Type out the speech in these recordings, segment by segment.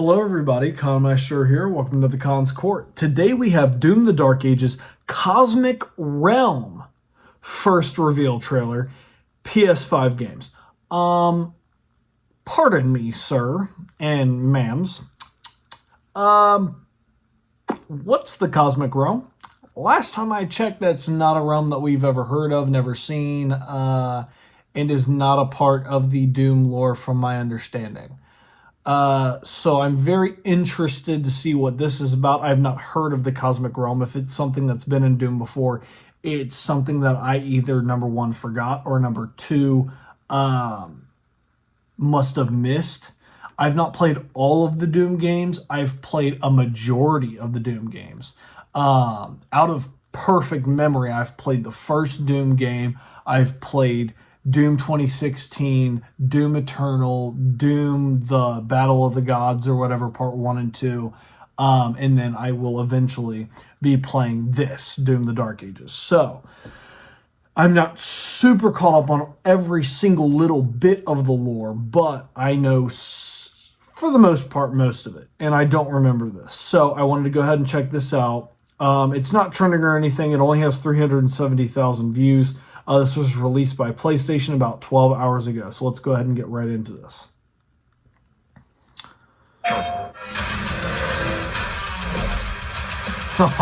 Hello everybody, Maestro here. Welcome to the Khan's Court. Today we have Doom the Dark Ages Cosmic Realm first reveal trailer, PS5 games. Pardon me, sir and ma'ams. What's the Cosmic Realm? Last time I checked, that's not a realm that we've ever heard of, never seen, and is not a part of the Doom lore from my understanding. So I'm very interested to see what this is about. I've not heard of the Cosmic Realm. If it's something that's been in Doom before, it's something that I either, number one, forgot, or number two, must have missed. I've not played all of the Doom games. I've played a majority of the Doom games. Out of perfect memory, I've played the first Doom game. I've played Doom 2016, Doom Eternal, Doom the Battle of the Gods, or whatever, part 1 and 2. And then I will eventually be playing this, Doom the Dark Ages. So, I'm not super caught up on every single little bit of the lore, but I know, for the most part, most of it. And I don't remember this. So, I wanted to go ahead and check this out. It's not trending or anything. It only has 370,000 views. This was released by PlayStation about 12 hours ago. So let's go ahead and get right into this.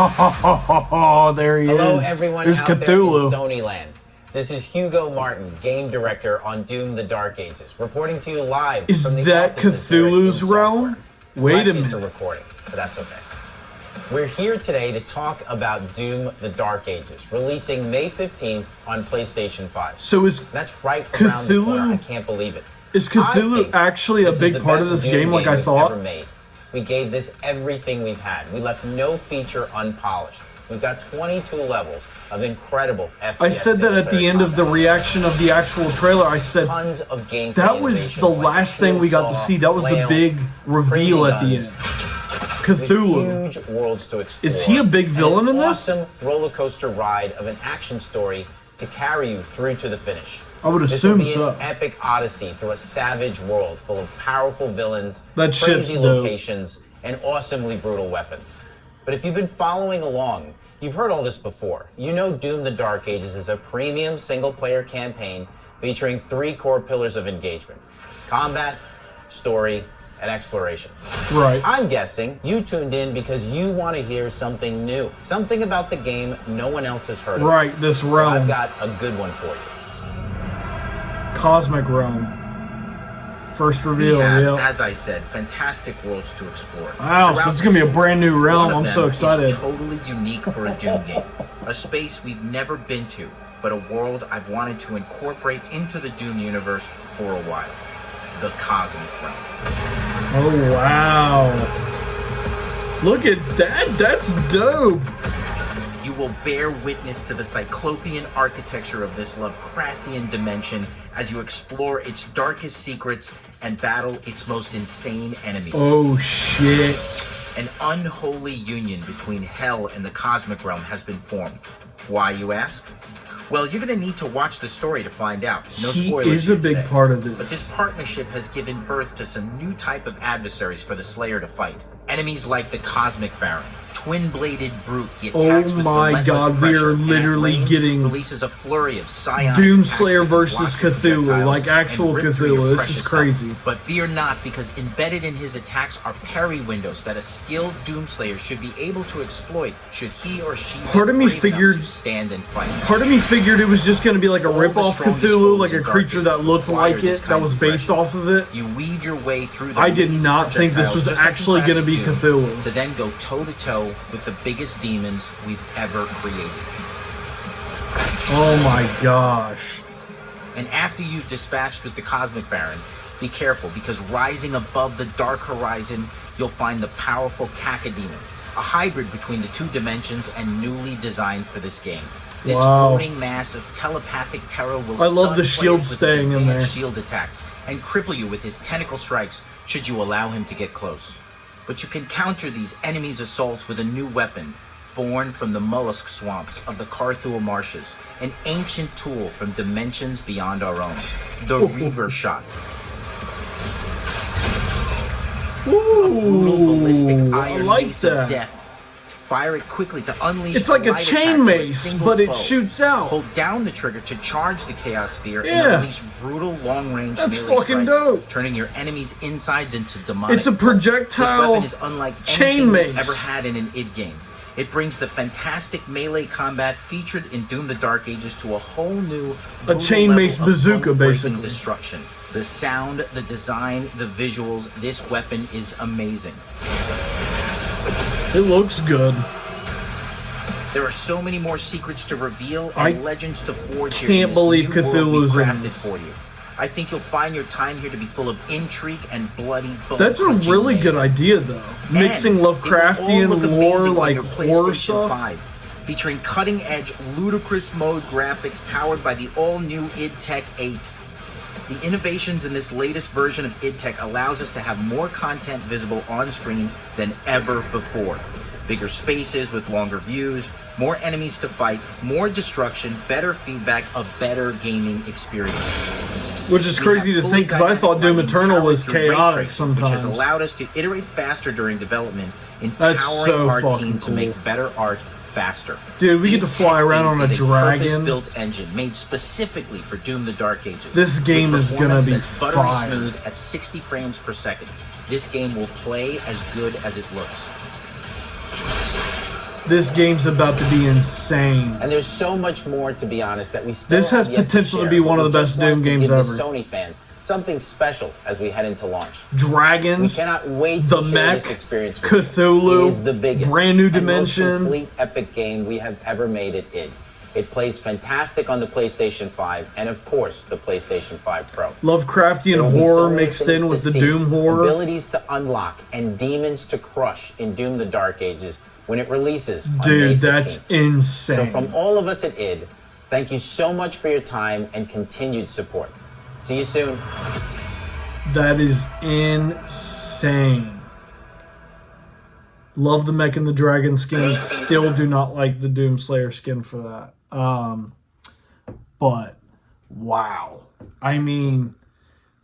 Oh, there he Hello, is. everyone There's out Cthulhu. there in Sonyland. This is Hugo Martin, game director on Doom the Dark Ages, reporting to you live Is from the that offices here at Cthulhu's Id realm? Software. Wait a Actually, minute. It's a recording, but that's okay. We're here today to talk about Doom the Dark Ages, releasing May 15th on PlayStation 5. So is That's right around the corner. Cthulhu? I can't believe it. Is I Cthulhu think actually a this is big the part of best this Doom game like I we've thought? ever made. We gave this everything we've had. We left no feature unpolished. We've got 22 levels of incredible FPS. I said that at the end of the reaction of the actual trailer. I said tons of gameplay that was the last thing we got to see. That was the big reveal at the end. Cthulhu. Huge worlds to explore. Is he a big villain in this? Awesome roller coaster ride of an action story to carry you through to the finish. I would This assume will be so. an epic odyssey through a savage world full of powerful villains, That ship's crazy dope. locations, and awesomely brutal weapons. But if you've been following along, you've heard all this before. You know Doom the Dark Ages is a premium single-player campaign featuring 3 core pillars of engagement: combat, story, and exploration. Right. I'm guessing you tuned in because you want to hear something new, something about the game no one else has heard of. Right, this Well, I've realm. got a good one for you. Cosmic Realm. First We reveal, have, yeah. as I said, fantastic worlds to explore. Wow, so Throughout it's going to be a the brand new story, realm. one of I'm so them excited. is totally unique for a Doom game. A space we've never been to, but a world I've wanted to incorporate into the Doom universe for a while. The Cosmic Realm. Oh, wow. Look at that. That's dope. You will bear witness to the cyclopean architecture of this Lovecraftian dimension as you explore its darkest secrets and battle its most insane enemies. Oh, shit. An unholy union between hell and the Cosmic Realm has been formed. Why, you ask? Well, you're going to need to watch the story to find out. No He spoilers is a here big today. part of But this. this partnership has given birth to some new type of adversaries for the Slayer to fight. Enemies like the Cosmic Baron, twin-bladed brute. He attacks with my relentless God, we pressure, are and at literally range getting releases a flurry of psionic Doomslayer attacks that can versus block your Cthulhu, projectiles like actual and rip through your Cthulhu. This is precious crazy. health. But fear not, because embedded in his attacks are parry windows that a skilled Doomslayer should be able to exploit should he or she be Part of me brave enough figured- to stand and fight. Part of me figured it was just going to be like a All the rip-off strongest Cthulhu, foes like a in creature that darkness looked require like this it, that kind was of based progression. off of it. You weave your way through the I did maze of not think this was projectiles just like in actually going to be classic Doom, Cthulhu. to then go toe-to-toe with the biggest demons we've ever created. Oh my gosh. And after you've dispatched with the Cosmic Baron, be careful, because rising above the dark horizon, you'll find the powerful Cacodemon, a hybrid between the two dimensions and newly designed for this game. This Wow. floating mass of telepathic terror will I love stun the shield players with staying his in there. advanced shield attacks and cripple you with his tentacle strikes should you allow him to get close. But you can counter these enemies' assaults with a new weapon, born from the mollusk swamps of the Carthua marshes, an ancient tool from dimensions beyond our own, the Reaver Shot. A brutal ballistic I iron like mace that. of death. Fire it quickly to unleash It's like a light chain attack to a mace, single but it foe. shoots out. Hold down the trigger to charge the Chaos Sphere and Yeah. unleash brutal long-range That's melee fucking strikes, dope. turning your enemies' insides into demonic. It's a This projectile weapon is unlike chain anything mace. you've ever had in an id game. It brings the fantastic melee combat featured in Doom: The Dark Ages to a whole new brutal chain level mace of bazooka, bone-breaking basically. destruction. The sound, the design, the visuals. This weapon is amazing. It looks good. There are so many more secrets to reveal I and legends to forge here. can't in this believe new world we Cthulhu's in crafted this. for you. I think you'll find your time here to be full of intrigue and bloody bone. That's a really good idea, though. Mixing Lovecraftian lore, like horror stuff. 5, featuring cutting-edge, ludicrous mode graphics powered by the all-new id Tech 8. The innovations in this latest version of id Tech allows us to have more content visible on screen than ever before. Bigger spaces with longer views, more enemies to fight, more destruction, better feedback, a better gaming experience. Which is crazy to think, because I thought Doom Eternal was chaotic sometimes. Which has allowed us to iterate faster during development, That's empowering so our fucking team to cool. make better art faster. Dude, we get to id fly Tech around on a 8 is dragon. purpose-built engine made specifically for Doom: The Dark Ages. This game with is gonna performance be that's buttery fire. smooth at 60 frames per second. This game will play as good as it looks. This game's about to be insane. And there's so much more, to be honest, that we still This has have yet potential to share, be one but of the we best just wanted Doom to games give the ever. Sony fans something special as we head into launch. We Dragons, cannot wait the to share mech, this experience with you. Cthulhu, It is the biggest, brand new and most dimension. complete epic game we have ever made at id. It plays fantastic on the PlayStation 5 and, of course, the PlayStation 5 Pro. There Lovecraftian will be horror so many mixed things in with to the see, Doom horror. abilities to unlock, and demons to crush in Doom: The Dark Ages when it releases on May Dude, 15th. that's insane. So from all of us at id, thank you so much for your time and continued support. See you soon. That is insane. Love the mech and the dragon skin. Still do not like the Doom Slayer skin for that. But wow. I mean,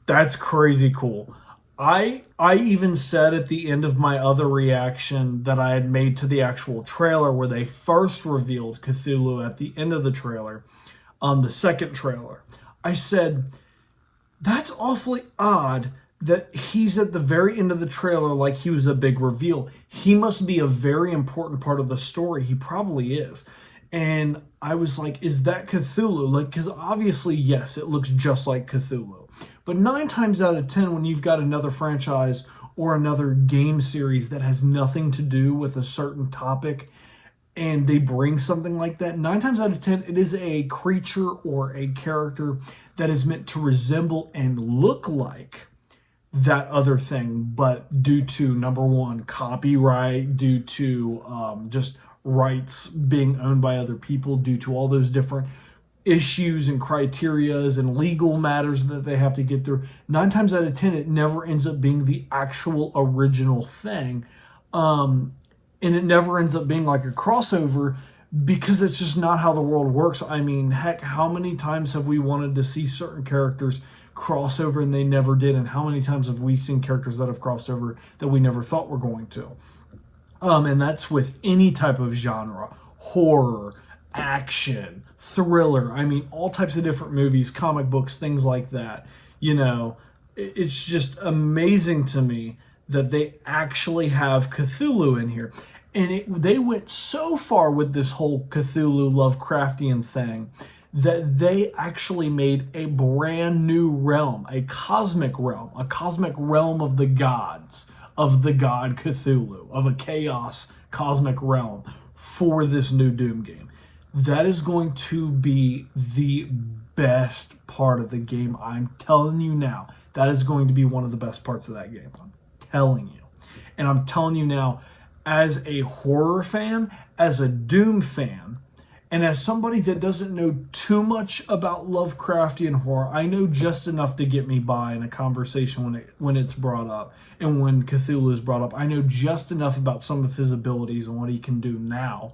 that's crazy cool. I even said at the end of my other reaction that I had made to the actual trailer where they first revealed Cthulhu at the end of the trailer, the second trailer. I said, that's awfully odd that he's at the very end of the trailer like he was a big reveal. He must be a very important part of the story. He probably is. And I was like, is that Cthulhu? Like, because obviously, yes, it looks just like Cthulhu. But 9 times out of 10, when you've got another franchise or another game series that has nothing to do with a certain topic, and they bring something like that, 9 times out of 10, it is a creature or a character that is meant to resemble and look like that other thing, but due to, number one, copyright, due to just rights being owned by other people, due to all those different issues and criterias and legal matters that they have to get through, 9 times out of 10, it never ends up being the actual original thing. And it never ends up being like a crossover because it's just not how the world works. I mean, heck, how many times have we wanted to see certain characters cross over and they never did? And how many times have we seen characters that have crossed over that we never thought were going to? And that's with any type of genre, horror, action, thriller. I mean, all types of different movies, comic books, things like that. You know, it's just amazing to me that they actually have Cthulhu in here. And they went so far with this whole Cthulhu Lovecraftian thing that they actually made a brand new realm, a cosmic realm of the gods, of the god Cthulhu, of a chaos cosmic realm for this new Doom game. That is going to be the best part of the game. I'm telling you now, that is going to be one of the best parts of that game. I'm telling you. And I'm telling you now, as a horror fan, as a Doom fan, and as somebody that doesn't know too much about Lovecraftian horror, I know just enough to get me by in a conversation when it's brought up. And when Cthulhu is brought up, I know just enough about some of his abilities and what he can do now.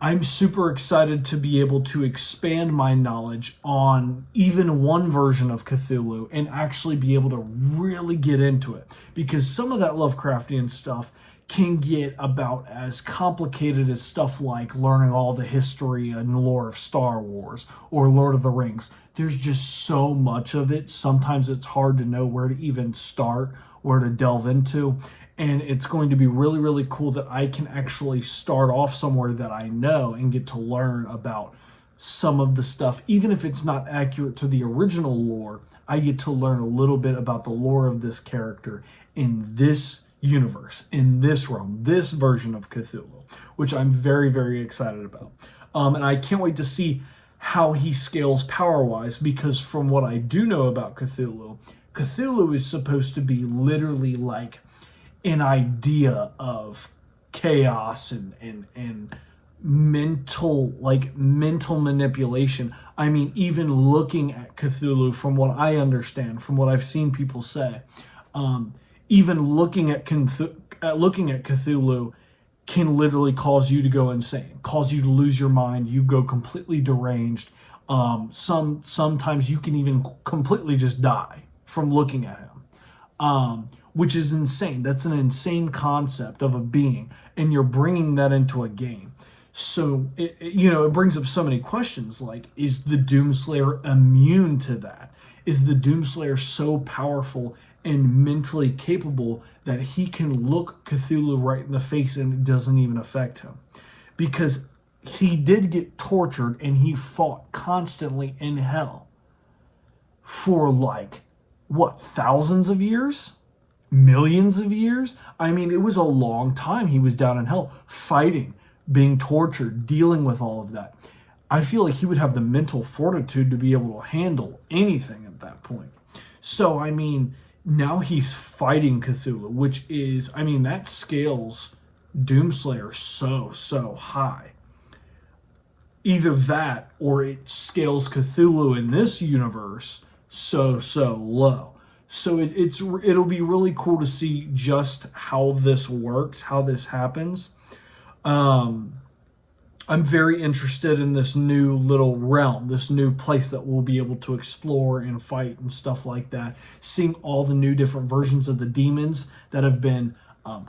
I'm super excited to be able to expand my knowledge on even one version of Cthulhu and actually be able to really get into it, because some of that Lovecraftian stuff can get about as complicated as stuff like learning all the history and lore of Star Wars or Lord of the Rings. There's just so much of it. Sometimes it's hard to know where to even start, where to delve into. And it's going to be really, really cool that I can actually start off somewhere that I know and get to learn about some of the stuff. Even if it's not accurate to the original lore, I get to learn a little bit about the lore of this character in this universe, in this realm, this version of Cthulhu, which I'm very, very excited about. And I can't wait to see how he scales power-wise, because from what I do know about Cthulhu, Cthulhu is supposed to be literally like an idea of chaos and mental manipulation. I mean, even looking at Cthulhu, from what I understand, from what I've seen people say, even looking at Cthulhu can literally cause you to go insane, cause you to lose your mind. You go completely deranged. Sometimes you can even completely just die from looking at him, which is insane. That's an insane concept of a being, and you're bringing that into a game. So it brings up so many questions, like, is the Doomslayer immune to that? Is the Doomslayer so powerful and mentally capable that he can look Cthulhu right in the face and it doesn't even affect him? Because he did get tortured and he fought constantly in hell for thousands of years? Millions of years? I mean, it was a long time he was down in hell, fighting, being tortured, dealing with all of that. I feel like he would have the mental fortitude to be able to handle anything at that point. So, I mean, now he's fighting Cthulhu, which is, I mean, that scales Doomslayer so high. Either that, or it scales Cthulhu in this universe so low. So it'll be really cool to see just how this works, how this happens. I'm very interested in this new little realm, this new place that we'll be able to explore and fight and stuff like that. Seeing all the new different versions of the demons that have been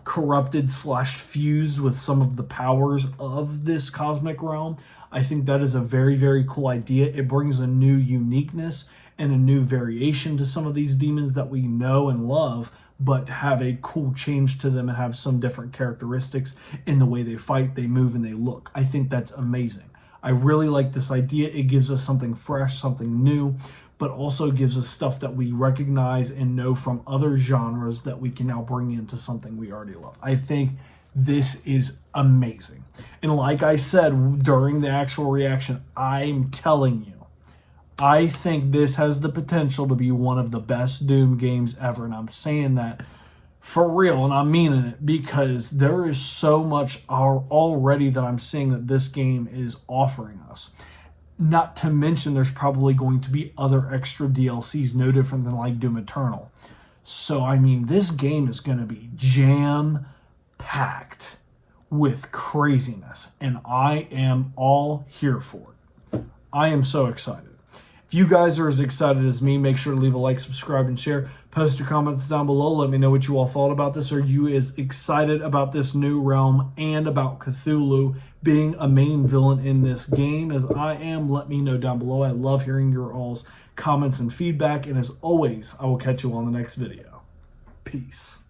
corrupted / fused with some of the powers of this cosmic realm. I think that is a very, very cool idea. It brings a new uniqueness and a new variation to some of these demons that we know and love, but have a cool change to them and have some different characteristics in the way they fight, they move, and they look. I think that's amazing. I really like this idea. It gives us something fresh, something new, but also gives us stuff that we recognize and know from other genres that we can now bring into something we already love. I think this is amazing. And like I said during the actual reaction, I'm telling you, I think this has the potential to be one of the best Doom games ever. And I'm saying that for real, and I'm meaning it, because there is so much already that I'm seeing that this game is offering us. Not to mention, there's probably going to be other extra DLCs, no different than like Doom Eternal. So, I mean, this game is going to be jam-packed with craziness, and I am all here for it. I am so excited. If you guys are as excited as me, make sure to leave a like, subscribe, and share. Post your comments down below. Let me know what you all thought about this. Are you as excited about this new realm and about Cthulhu being a main villain in this game as I am? Let me know down below. I love hearing your all's comments and feedback. And as always, I will catch you on the next video. Peace.